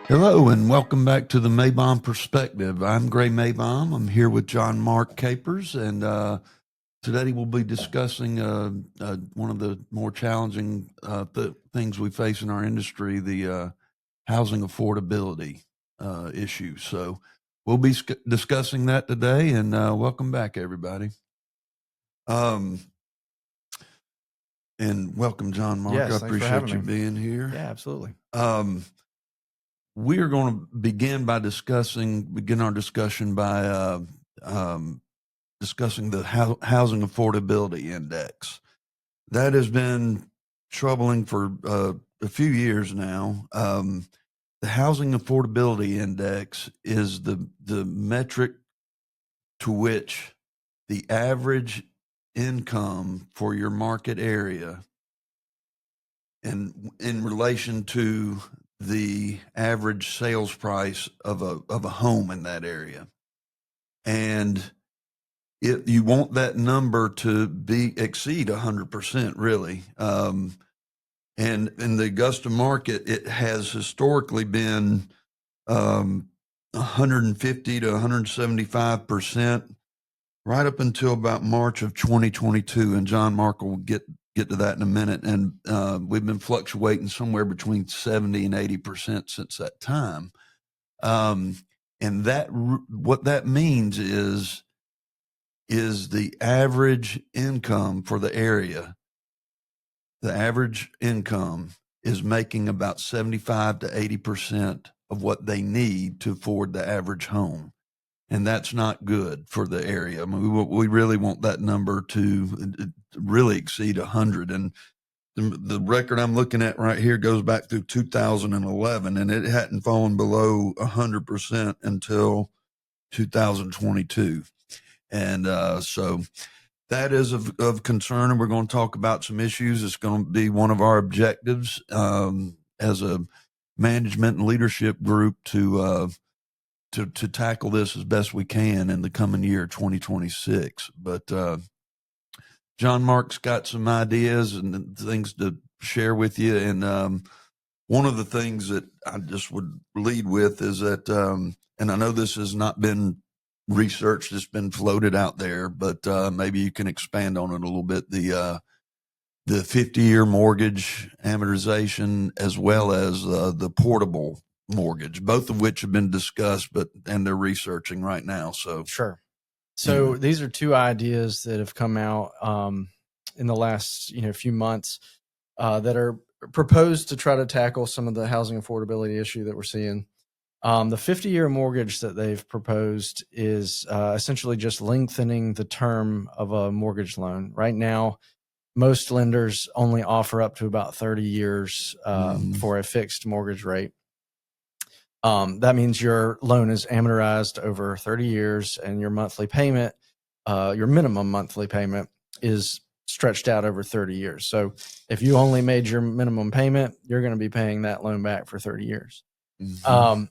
Hello and welcome back to the Maybom Perspective. I'm Gray Maybom. I'm here with John Mark Capers, and today we'll be discussing one of the more challenging things we face in our industry, the housing affordability issue. So we'll be discussing that today, and welcome back, everybody. Um, and welcome, John Mark. Yes, I thanks for appreciate having you me. being here. Yeah, absolutely. We are going to begin our discussion by discussing the Housing Affordability Index. That has been troubling for a few years now. The Housing Affordability Index is the metric to which the average income for your market area and in relation to the average sales price of a home in that area. And you want that number to exceed 100%, really. And in the Augusta market, it has historically been 150 to 175%, right up until about March of 2022. And John Mark will get to that in a minute. And we've been fluctuating somewhere between 70 and 80% since that time. And what that means is the average income for the area. The average income is making about 75 to 80% of what they need to afford the average home. And that's not good for the area. I mean, we really want that number to really exceed 100. And the record I'm looking at right here goes back through 2011, and it hadn't fallen below 100% until 2022. And so that is of concern, and we're going to talk about some issues. It's going to be one of our objectives as a management and leadership group to tackle this as best we can in the coming year, 2026. But John Mark's got some ideas and things to share with you. And one of the things that I just would lead with is that, and I know this has not been researched, it's been floated out there, but maybe you can expand on it a little bit. The 50-year mortgage amortization, as well as the portable mortgage, both of which have been discussed, and they're researching right now. So sure. So these are two ideas that have come out in the last few months that are proposed to try to tackle some of the housing affordability issue that we're seeing. The 50-year mortgage that they've proposed is essentially just lengthening the term of a mortgage loan. Right now, most lenders only offer up to about 30 years for a fixed mortgage rate. That means your loan is amortized over 30 years and your monthly payment, your minimum monthly payment, is stretched out over 30 years. So if you only made your minimum payment, you're going to be paying that loan back for 30 years. The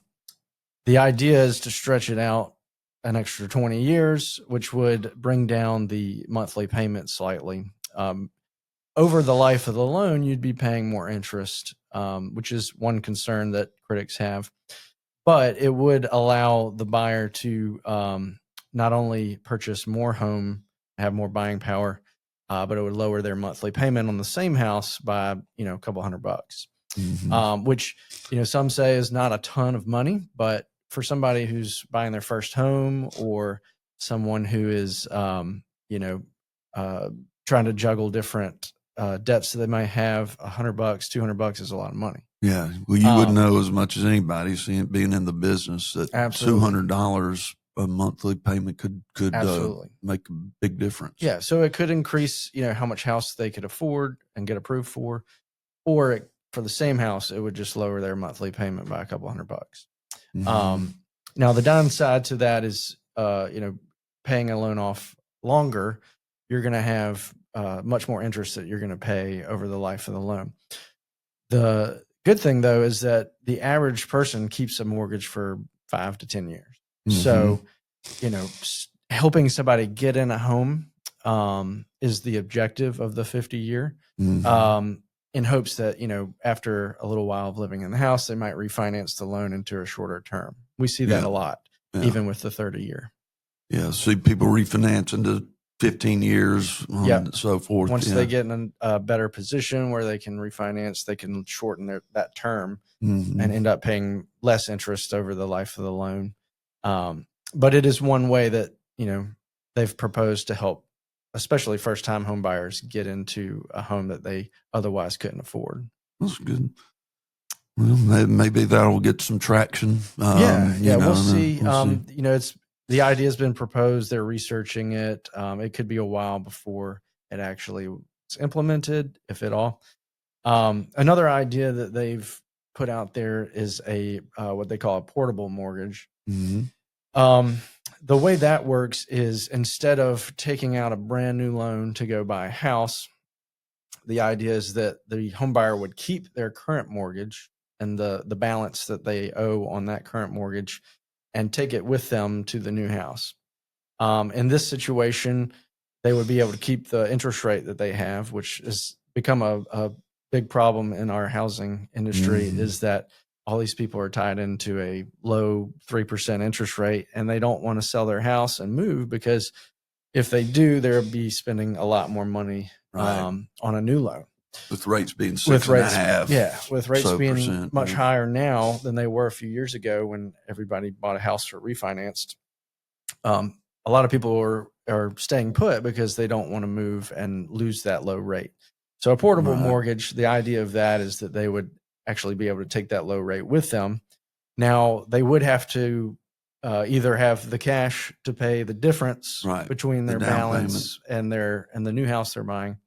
idea is to stretch it out an extra 20 years, which would bring down the monthly payment slightly. Over the life of the loan, you'd be paying more interest, which is one concern that critics have. But it would allow the buyer to not only purchase more home, have more buying power, but it would lower their monthly payment on the same house by a couple $100, which some say is not a ton of money, but for somebody who's buying their first home or someone who is trying to juggle different debts that they might have, $100, $200 is a lot of money. Yeah, well, you would know as much as anybody, being in the business, that $200 a monthly payment could make a big difference. Yeah, so it could increase, how much house they could afford and get approved for, or for the same house, it would just lower their monthly payment by a couple $100. Now, the downside to that is, paying a loan off longer, you're going to have much more interest that you're going to pay over the life of the loan. The good thing, though, is that the average person keeps a mortgage for 5 to 10 years. So, helping somebody get in a home is the objective of the 50-year. in hopes that, after a little while of living in the house, they might refinance the loan into a shorter term. We see that Yeah. a lot, Yeah. even with the 30-year. Yeah. See people refinance into 15 years and so forth. Once they get in a better position where they can refinance, they can shorten that term and end up paying less interest over the life of the loan. But it is one way that, they've proposed to help, especially first-time home buyers, get into a home that they otherwise couldn't afford. That's good. Well, maybe that'll get some traction. We'll see. It's the idea has been proposed. They're researching it. It could be a while before it actually is implemented, if at all. Another idea that they've put out there is a what they call a portable mortgage. The way that works is instead of taking out a brand new loan to go buy a house, the idea is that the home buyer would keep their current mortgage and the balance that they owe on that current mortgage and take it with them to the new house. In this situation, they would be able to keep the interest rate that they have, which has become a big problem in our housing industry, is that all these people are tied into a low 3% interest rate, and they don't want to sell their house and move, because if they do, they'll be spending a lot more money on a new loan. With rates being 6.5%. With rates being much higher now than they were a few years ago when everybody bought a house or refinanced. A lot of people are staying put because they don't want to move and lose that low rate. So a portable mortgage, the idea of that is that they would actually be able to take that low rate with them. Now, they would have to either have the cash to pay the difference between their balance and the new house they're buying,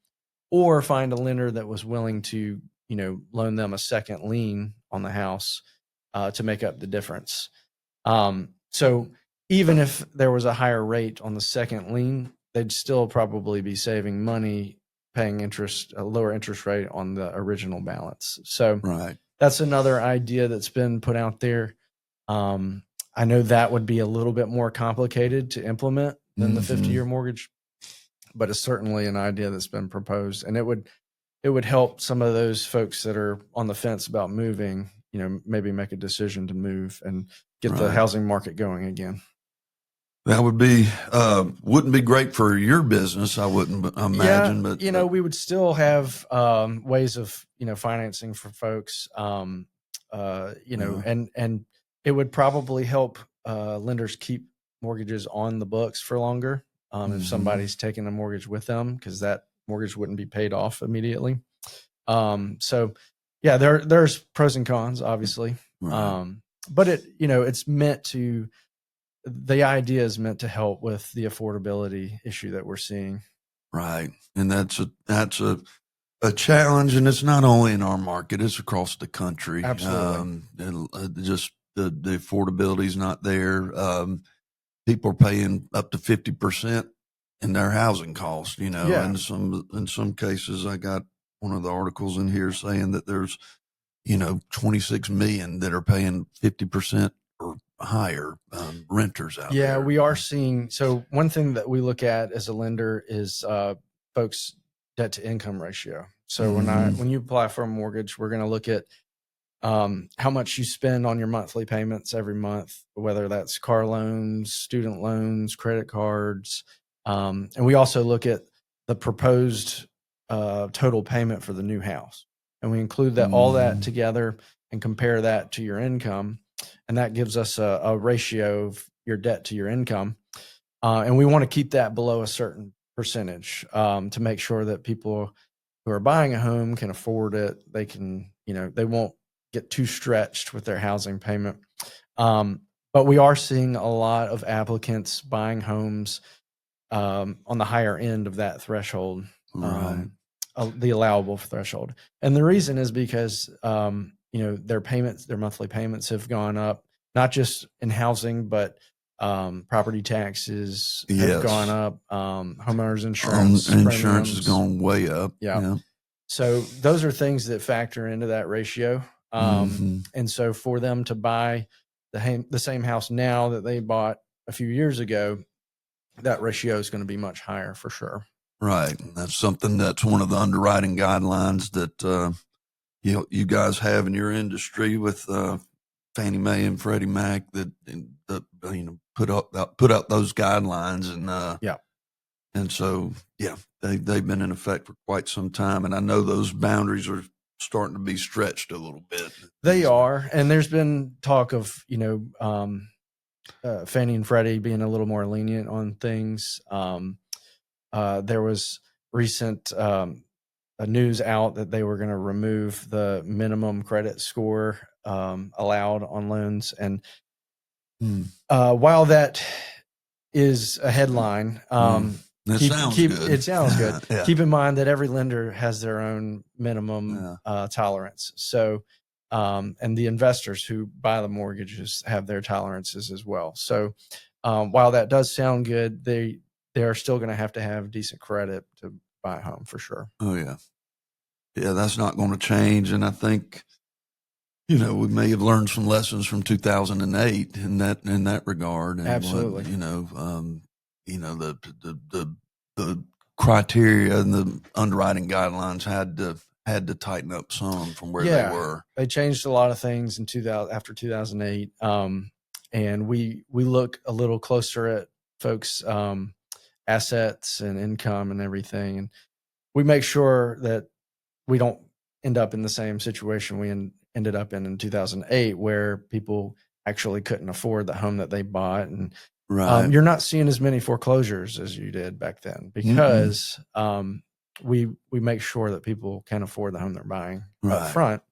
or find a lender that was willing to, loan them a second lien on the house to make up the difference. So even if there was a higher rate on the second lien, they'd still probably be saving money paying a lower interest rate on the original balance. So that's another idea that's been put out there. I know that would be a little bit more complicated to implement than the 50-year mortgage, but it's certainly an idea that's been proposed, and it would help some of those folks that are on the fence about moving, maybe make a decision to move and get the housing market going again. That wouldn't be great for your business, I wouldn't imagine. But we would still have ways of financing for folks. And it would probably help lenders keep mortgages on the books for longer if somebody's taking a mortgage with them, because that mortgage wouldn't be paid off immediately. There's pros and cons, obviously. But it's meant to. The idea is meant to help with the affordability issue that we're seeing. Right. And that's a challenge, and it's not only in our market, it's across the country. Absolutely. Just the affordability is not there. People are paying up to 50% in their housing costs, in some cases. I got one of the articles in here saying that there's, 26 million that are paying 50% or higher renters out there. Yeah, we are seeing. So one thing that we look at as a lender is folks' debt to income ratio. So when you apply for a mortgage, we're going to look at how much you spend on your monthly payments every month, whether that's car loans, student loans, credit cards. And we also look at the proposed total payment for the new house. And we include all that together and compare that to your income. And that gives us a ratio of your debt to your income. And we want to keep that below a certain percentage to make sure that people who are buying a home can afford it. They can, they won't get too stretched with their housing payment. But we are seeing a lot of applicants buying homes on the higher end of that threshold, the allowable threshold. And the reason is because, their monthly payments have gone up, not just in housing, but property taxes have gone up, homeowners insurance. Insurance has gone way up. Yeah. So those are things that factor into that ratio. And so for them to buy the same house now that they bought a few years ago, that ratio is going to be much higher for sure. Right. That's something that's one of the underwriting guidelines that you guys have in your industry with Fannie Mae and Freddie Mac that put out those guidelines Yeah. and so yeah they've been in effect for quite some time, and I know those boundaries are starting to be stretched a little bit. They are, and there's been talk of Fannie and Freddie being a little more lenient on things. There was recent news out that they were going to remove the minimum credit score allowed on loans, and while that is a headline, It sounds good. It sounds good. Yeah. Keep in mind that every lender has their own minimum tolerance. So, and the investors who buy the mortgages have their tolerances as well. So, while that does sound good, they are still going to have decent credit to buy a home for sure. Oh yeah, yeah. That's not going to change, and I think we may have learned some lessons from 2008 in that regard. And Absolutely. The criteria and the underwriting guidelines had to tighten up some from where they were. They changed a lot of things in 2000 after 2008. And we look a little closer at folks' assets and income and everything. And we make sure that we don't end up in the same situation we ended up in 2008, where people actually couldn't afford the home that they bought. And you're not seeing as many foreclosures as you did back then because we make sure that people can afford the home they're buying up front,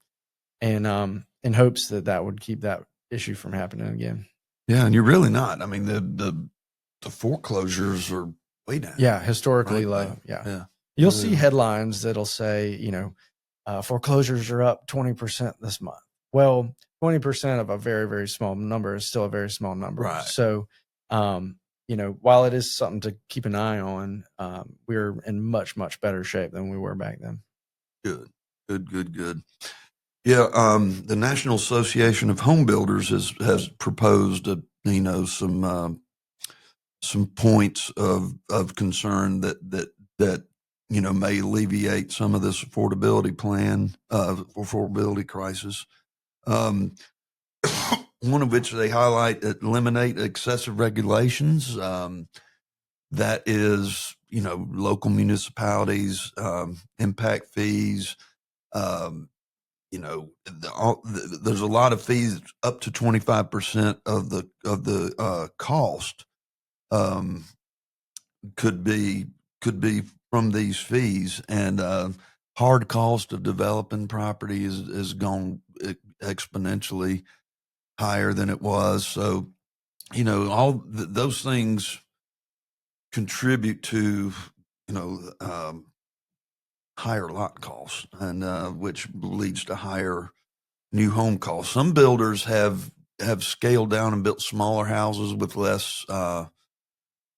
and in hopes that would keep that issue from happening again. Yeah, and you're really not. I mean, the foreclosures are way down. Yeah, historically low. Yeah. You'll see headlines that'll say, foreclosures are up 20% this month. Well, 20% of a very, very small number is still a very small number. Right. So, while it is something to keep an eye on, we're in much, much better shape than we were back then. Good. Yeah. The National Association of Home Builders has proposed some points of concern that may alleviate some of this affordability crisis. One of which they highlight eliminate excessive regulations. That is, local municipalities, impact fees. There's a lot of fees up to 25% of the cost could be from these fees, and hard cost of developing property is gone exponentially higher than it was. So, all those things contribute to, higher lot costs, and which leads to higher new home costs. Some builders have scaled down and built smaller houses with less,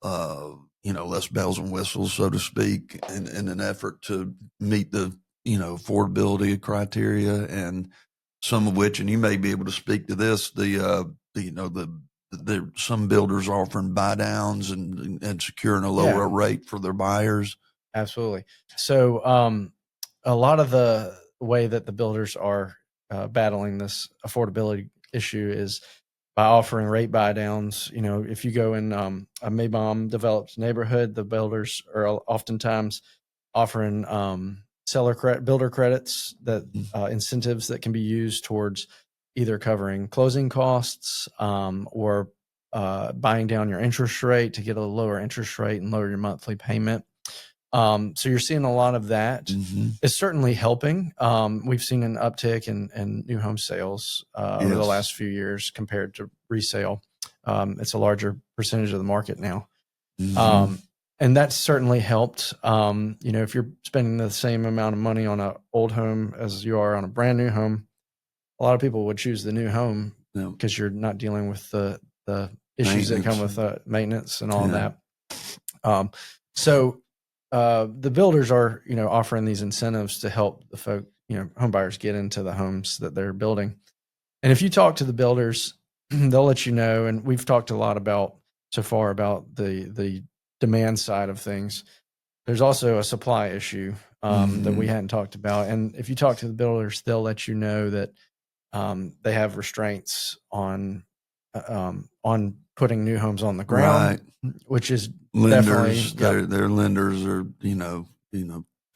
less bells and whistles, so to speak, in an effort to meet the, affordability criteria, and some of which, and you may be able to speak to this, some builders are offering buy downs and securing a lower rate for their buyers. Absolutely. So, a lot of the way that the builders are battling this affordability issue is by offering rate buy downs. If you go in a Maybom developed neighborhood, the builders are oftentimes offering builder credits, that incentives that can be used towards either covering closing costs or buying down your interest rate to get a lower interest rate and lower your monthly payment. So you're seeing a lot of that. It's certainly helping. We've seen an uptick in new home sales over the last few years compared to resale. It's a larger percentage of the market now. And that's certainly helped. If you're spending the same amount of money on an old home as you are on a brand new home, a lot of people would choose the new home because you're not dealing with the issues that come with maintenance and all of that. So the builders are, offering these incentives to help the folk, home buyers get into the homes that they're building. And if you talk to the builders, they'll let you know. And we've talked a lot so far about the demand side of things. there's also a supply issue that we Mhm. hadn't talked about. And if you talk to the builders, they'll let you know that they have restraints on putting new homes on the ground, Right. which is definitely, Lenders, yep. their lenders are,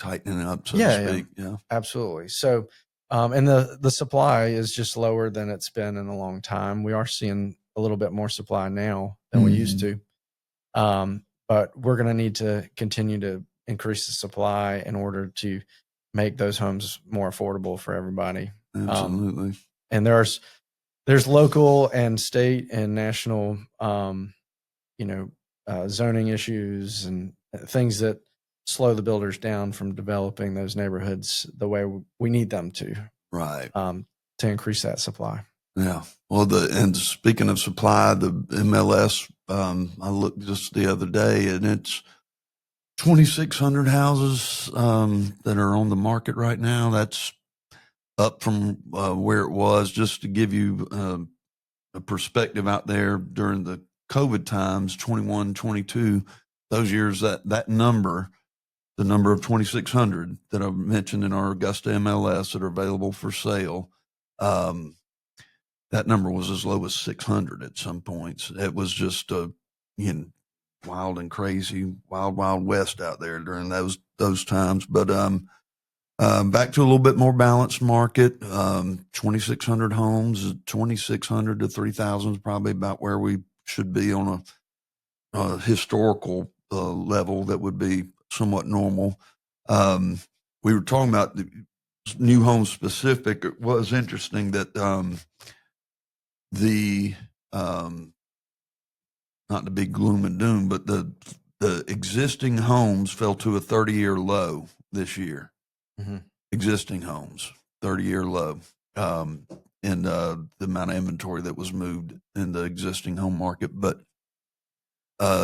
tightening up, so to Yeah. speak. Yeah. Absolutely. So, and the supply is just lower than it's been in a long time. We are seeing a little bit more supply now than we used Mhm. to. But we're going to need to continue to increase the supply in order to make those homes more affordable for everybody. Absolutely. And there's local and state and national, you know, zoning issues and things that slow the builders down from developing those neighborhoods the way we need them Right. to increase that supply. Yeah. Well, and speaking of supply, the MLS, I looked just the other day, and it's 2,600 houses that are on the market right now. That's up from where it was. Just to give you a perspective out there during the COVID times, 21, 22, those years, that number, the number of 2,600 that I mentioned in our Augusta MLS that are available for sale, that number was as low as 600 at some points. It was just you know, wild and crazy, wild west out there during those times. But back to a little bit more balanced market. 2,600 homes, 2,600 to 3,000 is probably about where we should be on a historical level that would be somewhat normal. We were talking about the new home specific. It was interesting that the not to be gloom and doom, but the existing homes fell to a 30-year low this year. Mm-hmm. Existing homes, 30-year low, in the amount of inventory that was moved in the existing home market. But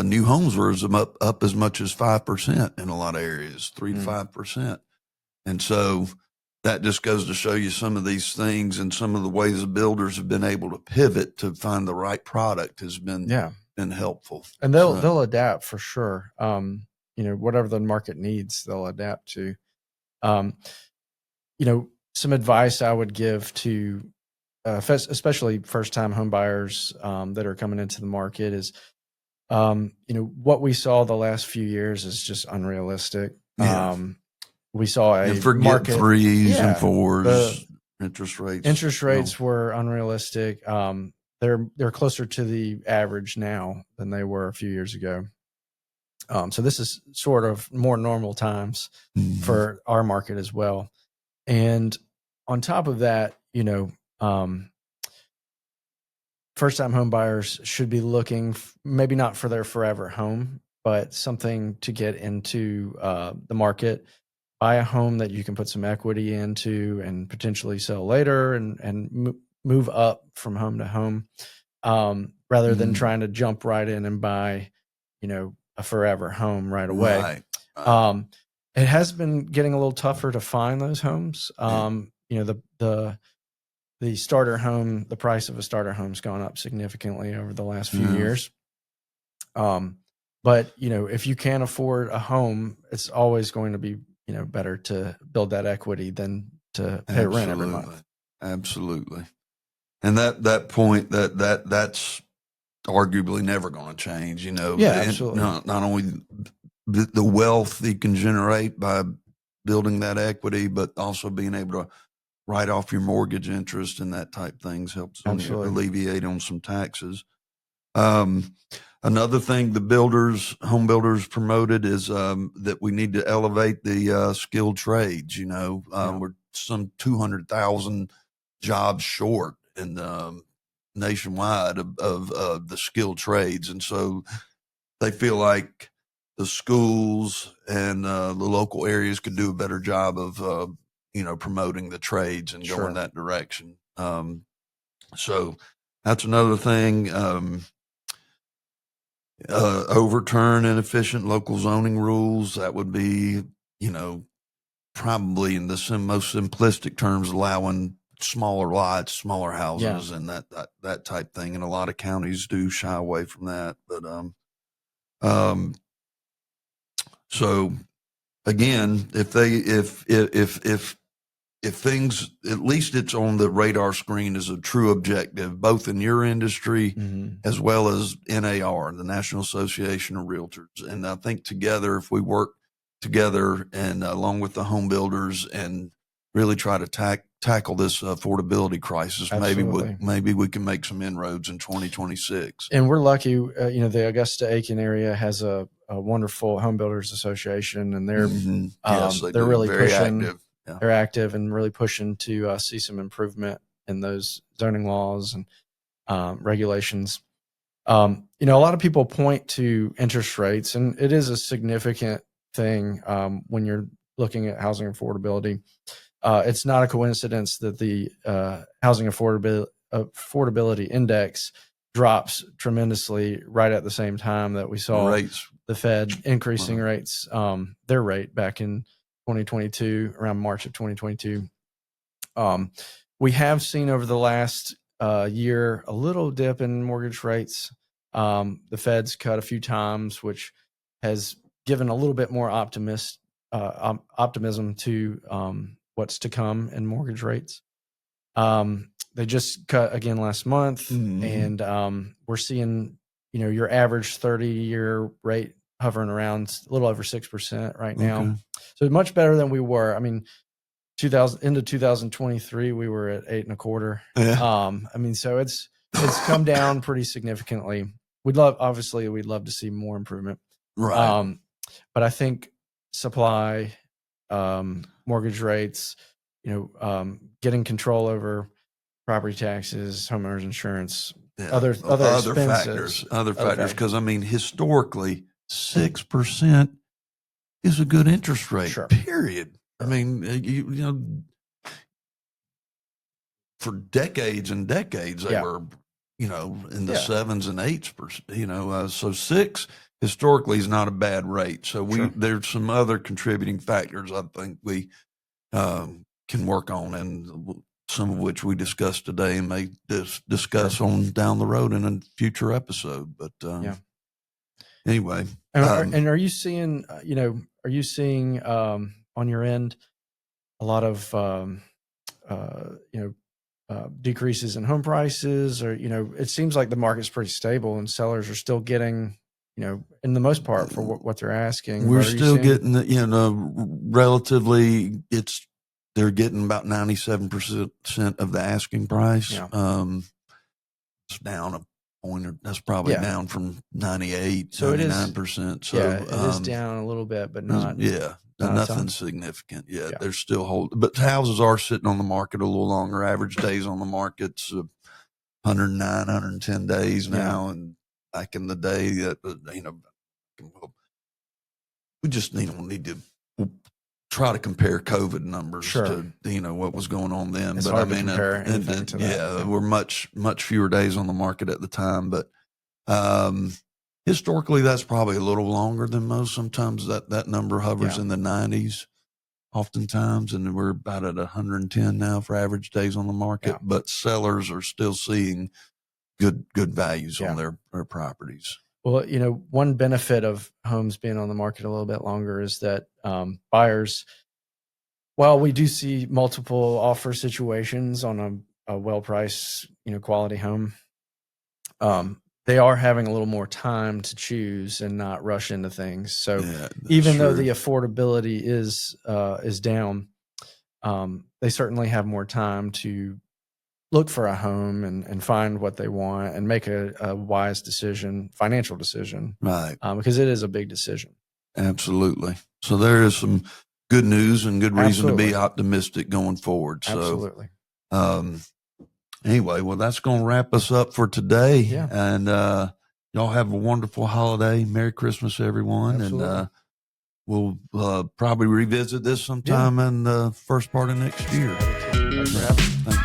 new homes were up as much as 5% in a lot of areas, 3 to 5%. And so that just goes to show you some of these things and some of the ways the builders have been able to pivot to find the right product has been helpful. And they'll adapt for sure. Whatever the market needs, they'll adapt to. Some advice I would give to especially first-time home buyers that are coming into the market is, what we saw the last few years is just unrealistic. Yeah. We saw a And forget market 3s and 4s. Interest rates were unrealistic. They're closer to the average now than they were a few years ago. So this is sort of more normal times for our market as well. And on top of that, first-time home buyers should be looking maybe not for their forever home, but something to get into the market. Buy a home that you can put some equity into and potentially sell later and move up from home to home, rather than trying to jump right in and buy, a forever home right away. Right. It has been getting a little tougher to find those homes. The starter home, the price of a starter home's gone up significantly over the last few years. But if you can't afford a home, it's always going to be, better to build that equity than to pay rent every month. Absolutely. And that point that's arguably never going to change, Absolutely. not only the wealth you can generate by building that equity, but also being able to write off your mortgage interest and that type things helps alleviate on some taxes. Another thing the home builders promoted is that we need to elevate the skilled trades. We're some 200,000 jobs short in nationwide of the skilled trades, and so they feel like the schools and the local areas could do a better job of promoting the trades and going that direction. So that's another thing. Overturn inefficient local zoning rules. That would be, probably in the most simplistic terms, allowing smaller lots, smaller houses, and that type thing. And a lot of counties do shy away from that. But so again, if things, at least it's on the radar screen as a true objective, both in your industry as well as NAR, the National Association of Realtors. And I think together, if we work together and along with the home builders and really try to tackle this affordability crisis, maybe we can make some inroads in 2026. And we're lucky, the Augusta-Aiken area has a wonderful home builders association, and they're they're really very pushing. Active. Yeah. They're active and really pushing to see some improvement in those zoning laws and regulations. A lot of people point to interest rates, and it is a significant thing when you're looking at housing affordability. It's not a coincidence that the Housing Affordability Index drops tremendously right at the same time that we saw the Fed increasing rates, their rate back in 2022, around March of 2022. We have seen over the last year a little dip in mortgage rates. The Fed's cut a few times, which has given a little bit more optimism to what's to come in mortgage rates. They just cut again last month, and we're seeing, your average 30-year rate hovering around a little over 6% right now. So much better than we were. I mean, into 2023, we were at 8.25. Yeah. So it's come down pretty significantly. We'd love to see more improvement. Right. But I think supply, mortgage rates, getting control over property taxes, homeowners insurance, other factors. Because historically, 6% is a good interest rate. Sure. Period. For decades and decades, they were, in the 7s and 8s. So 6 historically is not a bad rate. So there's some other contributing factors I think we can work on, and some of which we discussed today and may discuss on down the road in a future episode. But anyway, and are you seeing, on your end a lot of decreases in home prices, or it seems like the market's pretty stable and sellers are still getting, in the most part, for what they're asking? We're still getting relatively, they're getting about 97% of the asking price. It's down a point, that's probably down from 98, so 99%. So it is down a little bit, but not nothing significant yet. They're still holding, but houses are sitting on the market a little longer. Average days on the market's 109, 110 days now, and back in the day, we just need to try to compare COVID numbers to what was going on then. It's hard to compare anything to that. We're much fewer days on the market at the time, but historically that's probably a little longer than most. Sometimes that number hovers in the 90s, oftentimes, and we're about at 110 now for average days on the market. But sellers are still seeing good values on their properties. Well, one benefit of homes being on the market a little bit longer is that buyers, while we do see multiple offer situations on a well-priced, quality home, they are having a little more time to choose and not rush into things. So even though the affordability is down, they certainly have more time to look for a home and find what they want and make a wise financial decision. Right. Because it is a big decision. Absolutely. So there is some good news and good reason to be optimistic going forward. So, absolutely. Anyway, well, that's going to wrap us up for today. Yeah. And y'all have a wonderful holiday. Merry Christmas, everyone. Absolutely. And we'll probably revisit this sometime in the first part of next year. Thanks for having me.